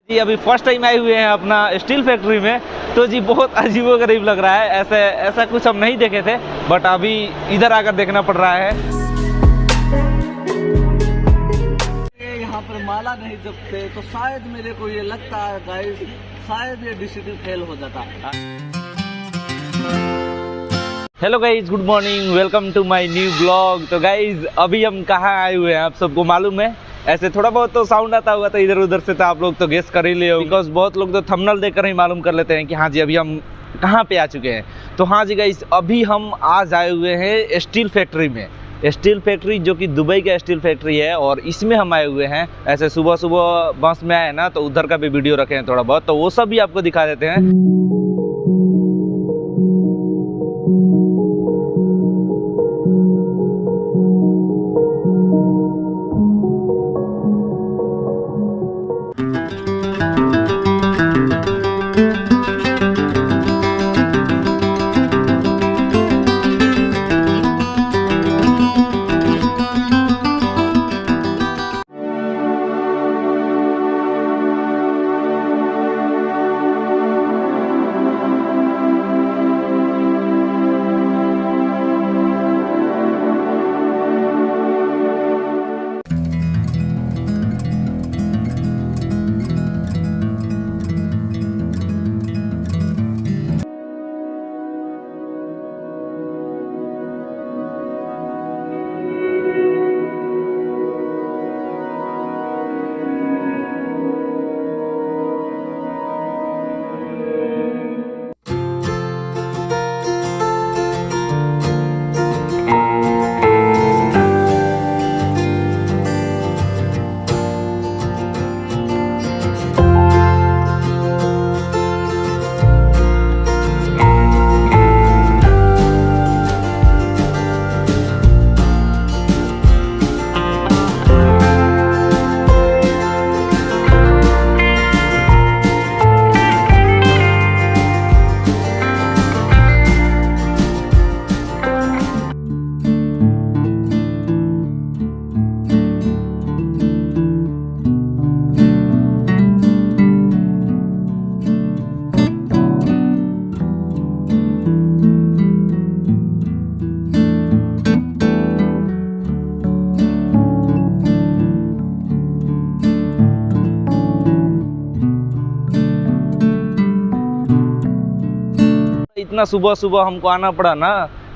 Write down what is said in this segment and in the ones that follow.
जी अभी first time आए हुए हैं अपना स्टील फैक्ट्री में, तो जी बहुत अजीबोगरीब लग रहा है। ऐसा कुछ हम नहीं देखे थे, बट अभी इधर आकर देखना पड़ रहा है। यहाँ पर माला नहीं जपते तो शायद मेरे को ये लगता है गाइस, शायद ये डिसीजन फेल हो जाता। Hello guys, good morning, welcome to my new blog. तो गाइज अभी हम कहाँ आए हुए हैं आप सबको मालूम है। ऐसे थोड़ा बहुत तो साउंड आता होगा तो इधर उधर से तो आप लोग तो गेस कर ही ले, बिकॉज बहुत लोग तो थंबनेल देखकर ही मालूम कर लेते हैं कि हाँ जी अभी हम कहाँ पे आ चुके हैं। तो हाँ जी गाइज, अभी हम आज आए हुए हैं स्टील फैक्ट्री में। स्टील फैक्ट्री जो कि दुबई का स्टील फैक्ट्री है, और इसमें हम आए हुए हैं। ऐसे सुबह सुबह बस में आए ना, तो उधर का भी वीडियो रखे हैं थोड़ा बहुत, तो वो सब भी आपको दिखा देते हैं। इतना सुबह सुबह हमको आना पड़ा ना,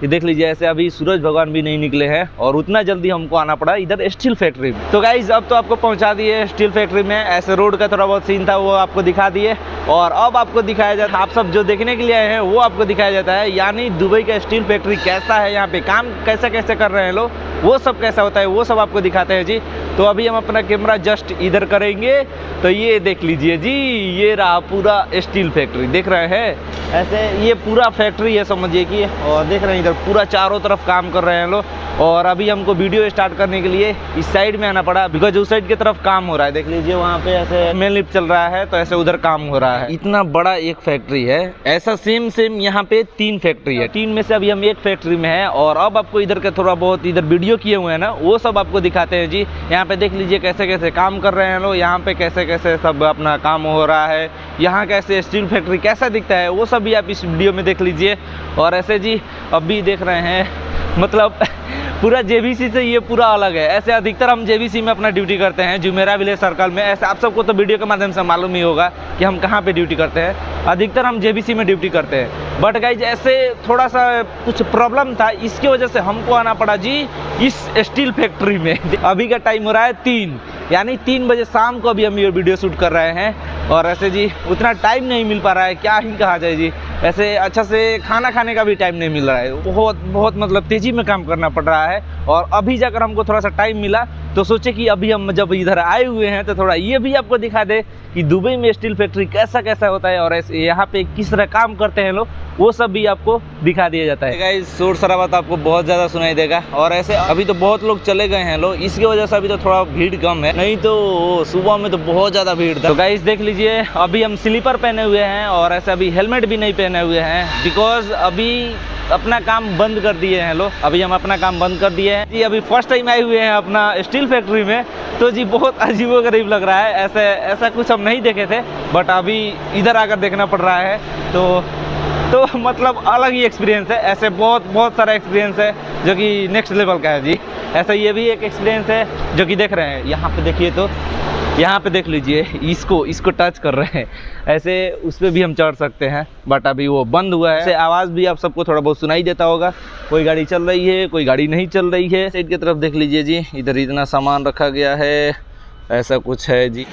ये देख लीजिए। ऐसे अभी सूरज भगवान भी नहीं निकले हैं और उतना जल्दी हमको आना पड़ा इधर स्टील फैक्ट्री में। तो गाइज अब तो आपको पहुंचा दिए स्टील फैक्ट्री में। ऐसे रोड का थोड़ा बहुत सीन था वो आपको दिखा दिए, और अब आपको दिखाया जाता है, आप सब जो देखने के लिए आए हैं वो आपको दिखाया जाता है, यानी दुबई का स्टील फैक्ट्री कैसा है, यहाँ पे काम कैसे कैसे कर रहे हैं लोग, वो सब कैसा होता है वो सब आपको दिखाते हैं जी। तो अभी हम अपना कैमरा जस्ट इधर करेंगे, तो ये देख लीजिए जी, ये रहा पूरा स्टील फैक्ट्री, देख रहे हैं। ऐसे ये पूरा फैक्ट्री है समझिए कि, और देख रहे हैं इधर पूरा चारों तरफ काम कर रहे हैं लोग। और अभी हमको वीडियो स्टार्ट करने के लिए इस साइड में आना पड़ा, बिकॉज उस साइड की तरफ काम हो रहा है। देख लीजिए वहाँ पे ऐसे मेन लिफ्ट चल रहा है, तो ऐसे उधर काम हो रहा है। इतना बड़ा एक फैक्ट्री है। ऐसा सेम यहाँ पे 3 फैक्ट्री है, 3 में से अभी हम एक फैक्ट्री में है। और अब आपको इधर के थोड़ा बहुत इधर वीडियो किए हुए हैं ना, वो सब आपको दिखाते हैं जी। यहाँ पे देख लीजिए कैसे कैसे काम कर रहे हैं लोग, यहाँ पे कैसे कैसे सब अपना काम हो रहा है, यहाँ कैसे स्टील फैक्ट्री कैसा दिखता है वो सब भी आप इस वीडियो में देख लीजिए। और ऐसे जी अभी देख रहे हैं, मतलब पूरा जेबीसी से ये पूरा अलग है। ऐसे अधिकतर हम जेबीसी में अपना ड्यूटी करते हैं, जुमेरा विलेज सर्कल में। ऐसे आप सबको तो वीडियो के माध्यम से मालूम ही होगा कि हम कहाँ पे ड्यूटी करते हैं। अधिकतर हम जेबीसी में ड्यूटी करते हैं, बट गाइज ऐसे थोड़ा सा कुछ प्रॉब्लम था, इसकी वजह से हमको आना पड़ा जी इस स्टील फैक्ट्री में। अभी का टाइम हो रहा है 3, यानी 3 बजे शाम को अभी हम ये वीडियो शूट कर रहे हैं। और ऐसे जी उतना टाइम नहीं मिल पा रहा है, क्या ही कहा जाए जी। ऐसे अच्छा से खाना खाने का भी टाइम नहीं मिल रहा है, बहुत मतलब तेजी में काम करना पड़ रहा है। और अभी जाकर हमको थोड़ा सा टाइम मिला, तो सोचे कि अभी हम जब इधर आए हुए हैं तो थोड़ा ये भी आपको दिखा दे कि दुबई में स्टील फैक्ट्री कैसा कैसा होता है, और ऐसे यहाँ पे किस तरह काम करते हैं लोग, वो सब भी आपको दिखा दिया जाता है। गाइस शोर शराबा तो आपको बहुत ज़्यादा सुनाई देगा, और ऐसे अभी तो बहुत लोग चले गए हैं लोग, इसकी वजह से अभी तो थोड़ा भीड़ कम है, नहीं तो सुबह में तो बहुत ज़्यादा भीड़ था। तो गाइस देख लीजिए, अभी हम स्लीपर पहने हुए हैं और ऐसे अभी हेलमेट भी नहीं पहने हुए हैं, बिकॉज अभी अपना काम बंद कर दिए हैं लोग। अभी हम अपना काम बंद कर दिए हैं जी। अभी फर्स्ट टाइम आए हुए हैं अपना स्टील फैक्ट्री में, तो जी बहुत अजीबोगरीब लग रहा है। ऐसा कुछ हम नहीं देखे थे, बट अभी इधर आकर देखना पड़ रहा है। तो मतलब अलग ही एक्सपीरियंस है। ऐसे बहुत सारा एक्सपीरियंस है जो कि नेक्स्ट लेवल का है जी। ऐसा ये भी एक एक्सपीरियंस है जो कि देख रहे हैं यहाँ पे। देखिए तो यहाँ पे देख लीजिए, इसको टच कर रहे हैं। ऐसे उस पर भी हम चढ़ सकते हैं, बट अभी वो बंद हुआ है। ऐसे आवाज़ भी आप सबको थोड़ा बहुत सुनाई देता होगा। कोई गाड़ी चल रही है, कोई गाड़ी नहीं चल रही है। साइड की तरफ देख लीजिए जी, इधर इतना सामान रखा गया है, ऐसा कुछ है जी।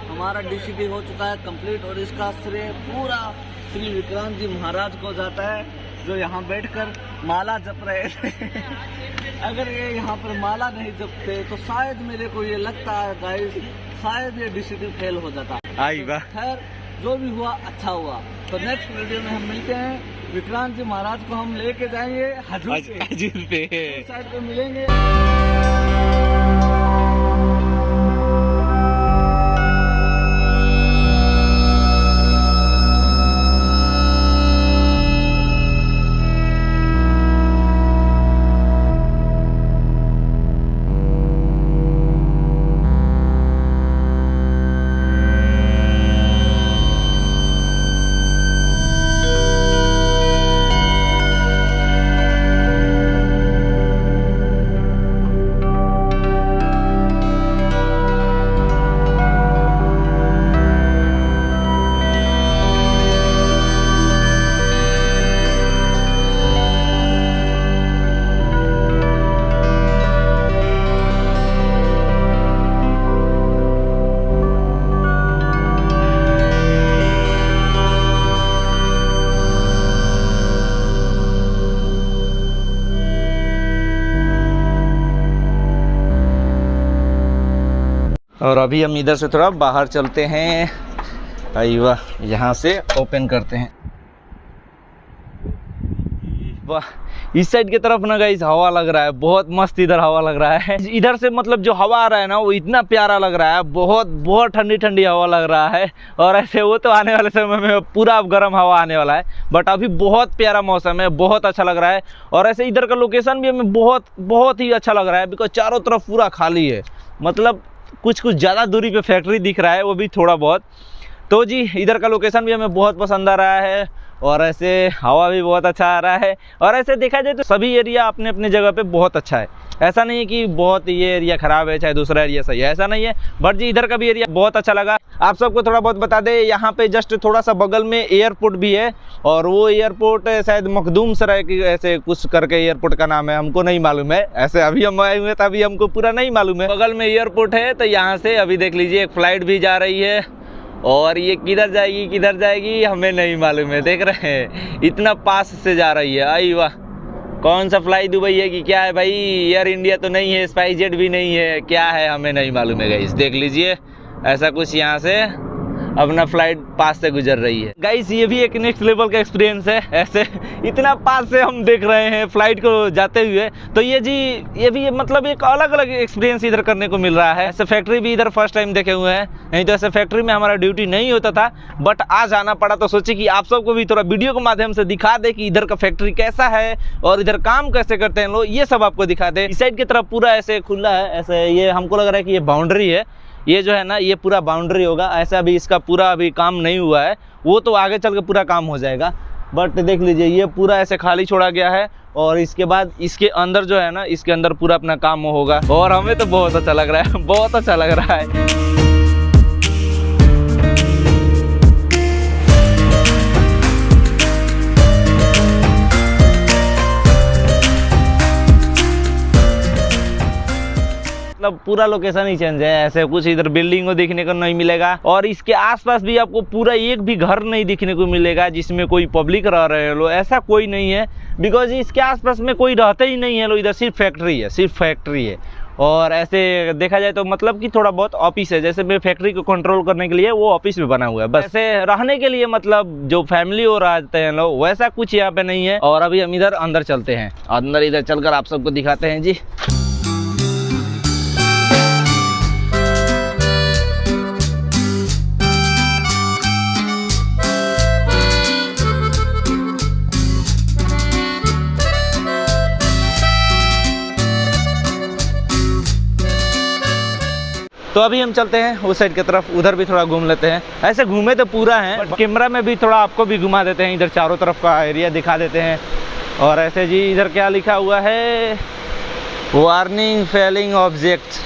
हमारा डीसीपी हो चुका है कंप्लीट, और इसका श्रेय पूरा श्री विक्रांत जी महाराज को जाता है, जो यहाँ बैठकर माला जप रहे थे। अगर ये यहाँ पर माला नहीं जपते तो शायद मेरे को ये लगता है गाइस, शायद ये डीसीपी फेल हो जाता। खैर जो भी हुआ अच्छा हुआ। तो नेक्स्ट वीडियो में हम मिलते हैं। विक्रांत जी महाराज को हम लेके जाएंगे हजूर पे साइड पे मिलेंगे। और अभी हम इधर से थोड़ा बाहर चलते हैं। वाह, यहाँ से ओपन करते हैं। वाह, इस साइड की तरफ ना गाइस हवा लग रहा है, बहुत मस्त इधर हवा लग रहा है। इधर से मतलब जो हवा आ रहा है ना, वो इतना प्यारा लग रहा है, बहुत ठंडी ठंडी हवा लग रहा है। और ऐसे वो तो आने वाले समय में पूरा गर्म हवा आने वाला है, बट अभी बहुत प्यारा मौसम है, बहुत अच्छा लग रहा है। और ऐसे इधर का लोकेशन भी हमें बहुत ही अच्छा लग रहा है, बिकॉज चारों तरफ पूरा खाली है। मतलब कुछ ज़्यादा दूरी पे फैक्ट्री दिख रहा है, वो भी थोड़ा बहुत। तो जी इधर का लोकेशन भी हमें बहुत पसंद आ रहा है और ऐसे हवा भी बहुत अच्छा आ रहा है और ऐसे देखा जाए तो सभी एरिया अपने अपने जगह पे बहुत अच्छा है। ऐसा नहीं है कि बहुत ये एरिया ख़राब है चाहे दूसरा एरिया सही है, ऐसा नहीं है। बट जी इधर का भी एरिया बहुत अच्छा लगा। आप सबको थोड़ा बहुत बता दें, यहाँ पे जस्ट थोड़ा सा बगल में एयरपोर्ट भी है और वो एयरपोर्ट शायद मखदूम सराय की ऐसे कुछ करके एयरपोर्ट का नाम है, हमको नहीं मालूम है। ऐसे अभी हम आए हुए हैं तभी हमको पूरा नहीं मालूम है। बगल में एयरपोर्ट है तो यहाँ से अभी देख लीजिए एक फ़्लाइट भी जा रही है और ये किधर जाएगी हमें नहीं मालूम है। देख रहे हैं इतना पास से जा रही है। आई वाह, कौन सा फ्लाई दुबई है कि क्या है भाई? एयर इंडिया तो नहीं है, स्पाइस जेट भी नहीं है, क्या है हमें नहीं मालूम है गाइस। देख लीजिए ऐसा कुछ यहाँ से अपना फ्लाइट पास से गुजर रही है। गाइस ये भी एक नेक्स्ट लेवल का एक्सपीरियंस है, ऐसे इतना पास से हम देख रहे हैं फ्लाइट को जाते हुए। तो ये भी मतलब एक अलग अलग एक्सपीरियंस इधर करने को मिल रहा है। ऐसे फैक्ट्री भी इधर फर्स्ट टाइम देखे हुए हैं, नहीं तो ऐसे फैक्ट्री में हमारा ड्यूटी नहीं होता था बट आज आना पड़ा। तो सोचे कि आप सबको भी थोड़ा वीडियो के माध्यम से दिखा दे कि इधर का फैक्ट्री कैसा है और इधर काम कैसे करते हैं लोग, ये सब आपको दिखा दे। इस साइड की तरफ पूरा ऐसे खुला है, ऐसे ये हमको लग रहा है कि ये बाउंड्री है, ये जो है ना ये पूरा बाउंड्री होगा। ऐसा अभी इसका पूरा अभी काम नहीं हुआ है, वो तो आगे चल के पूरा काम हो जाएगा। बट देख लीजिए ये पूरा ऐसे खाली छोड़ा गया है और इसके बाद इसके अंदर जो है ना इसके अंदर पूरा अपना काम होगा और हमें तो बहुत अच्छा लग रहा है, बहुत अच्छा लग रहा है। मतलब पूरा लोकेशन ही चेंज है, ऐसे कुछ इधर बिल्डिंग को देखने को नहीं मिलेगा और इसके आसपास भी आपको पूरा एक भी घर नहीं दिखने को मिलेगा जिसमें कोई पब्लिक रह रहे हैं लोग, ऐसा कोई नहीं है। बिकॉज इसके आसपास में कोई रहते ही नहीं है लोग, इधर सिर्फ फैक्ट्री है, सिर्फ फैक्ट्री है। और ऐसे देखा जाए तो मतलब कि थोड़ा बहुत ऑफिस है, जैसे मैं फैक्ट्री को कंट्रोल करने के लिए वो ऑफिस भी बना हुआ है, बस ऐसे रहने के लिए मतलब जो फैमिली और रहते हैं लोग वैसा कुछ यहाँ पे नहीं है। और अभी हम इधर अंदर चलते हैं, अंदर इधर चलकर आप सबको दिखाते हैं जी। तो अभी हम चलते हैं उस साइड की तरफ, उधर भी थोड़ा घूम लेते हैं। ऐसे घूमे तो पूरा है बट कैमरा में भी थोड़ा आपको भी घुमा देते हैं, इधर चारों तरफ का एरिया दिखा देते हैं। और ऐसे जी इधर क्या लिखा हुआ है, वार्निंग फेलिंग ऑब्जेक्ट।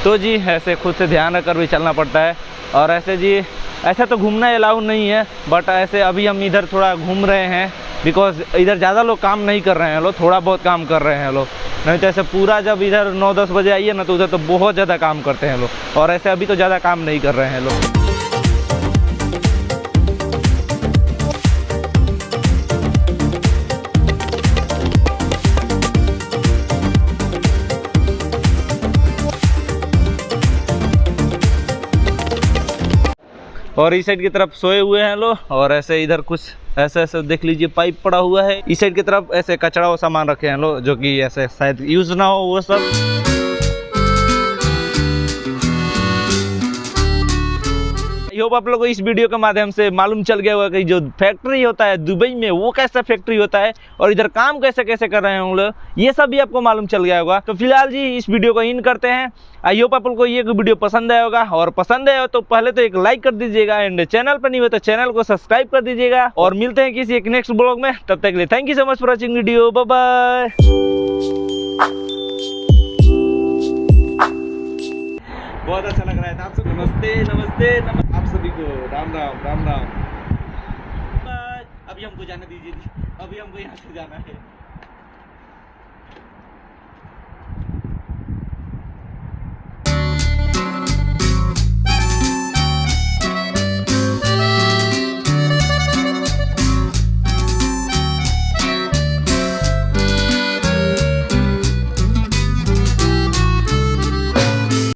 तो जी ऐसे खुद से ध्यान रखकर भी चलना पड़ता है। और ऐसे जी ऐसा तो घूमना अलाउ नहीं है बट ऐसे अभी हम इधर थोड़ा घूम रहे हैं बिकॉज इधर ज़्यादा लोग काम नहीं कर रहे हैं लोग, थोड़ा बहुत काम कर रहे हैं लोग। नहीं तो ऐसे पूरा जब इधर 9-10 बजे आइए ना तो उधर तो बहुत ज़्यादा काम करते हैं लोग और ऐसे अभी तो ज़्यादा काम नहीं कर रहे हैं लोग। और इस साइड की तरफ सोए हुए हैं लोग और ऐसे इधर कुछ ऐसे ऐसे देख लीजिए पाइप पड़ा हुआ है। इस साइड की तरफ ऐसे कचरा और सामान रखे हैं लोग जो कि ऐसे शायद यूज ना हो वो सब। आई होप आप लोगों को इस वीडियो के माध्यम से मालूम चल गया होगा कि जो फैक्ट्री होता है दुबई में वो कैसा फैक्ट्री होता है और इधर काम कैसे कैसे कर रहे हैं हम लोग, ये सब भी आपको मालूम चल गया होगा। तो फिलहाल जी इस वीडियो को इन करते हैं। आई होप आप लोगों को ये वीडियो पसंद आया होगा और पसंद आया हो तो पहले तो एक लाइक कर दीजिएगा एंड चैनल पर नहीं हो तो चैनल को सब्सक्राइब कर दीजिएगा। और मिलते हैं किसी एक नेक्स्ट ब्लॉग में, तब तक के लिए thank you so much for watching video, bye bye. बहुत अच्छा लग रहा है आप सब। नमस्ते नमस्ते आप सभी को राम राम राम राम। अभी हमको जाने दीजिए, अभी हमको यहाँ से जाना है।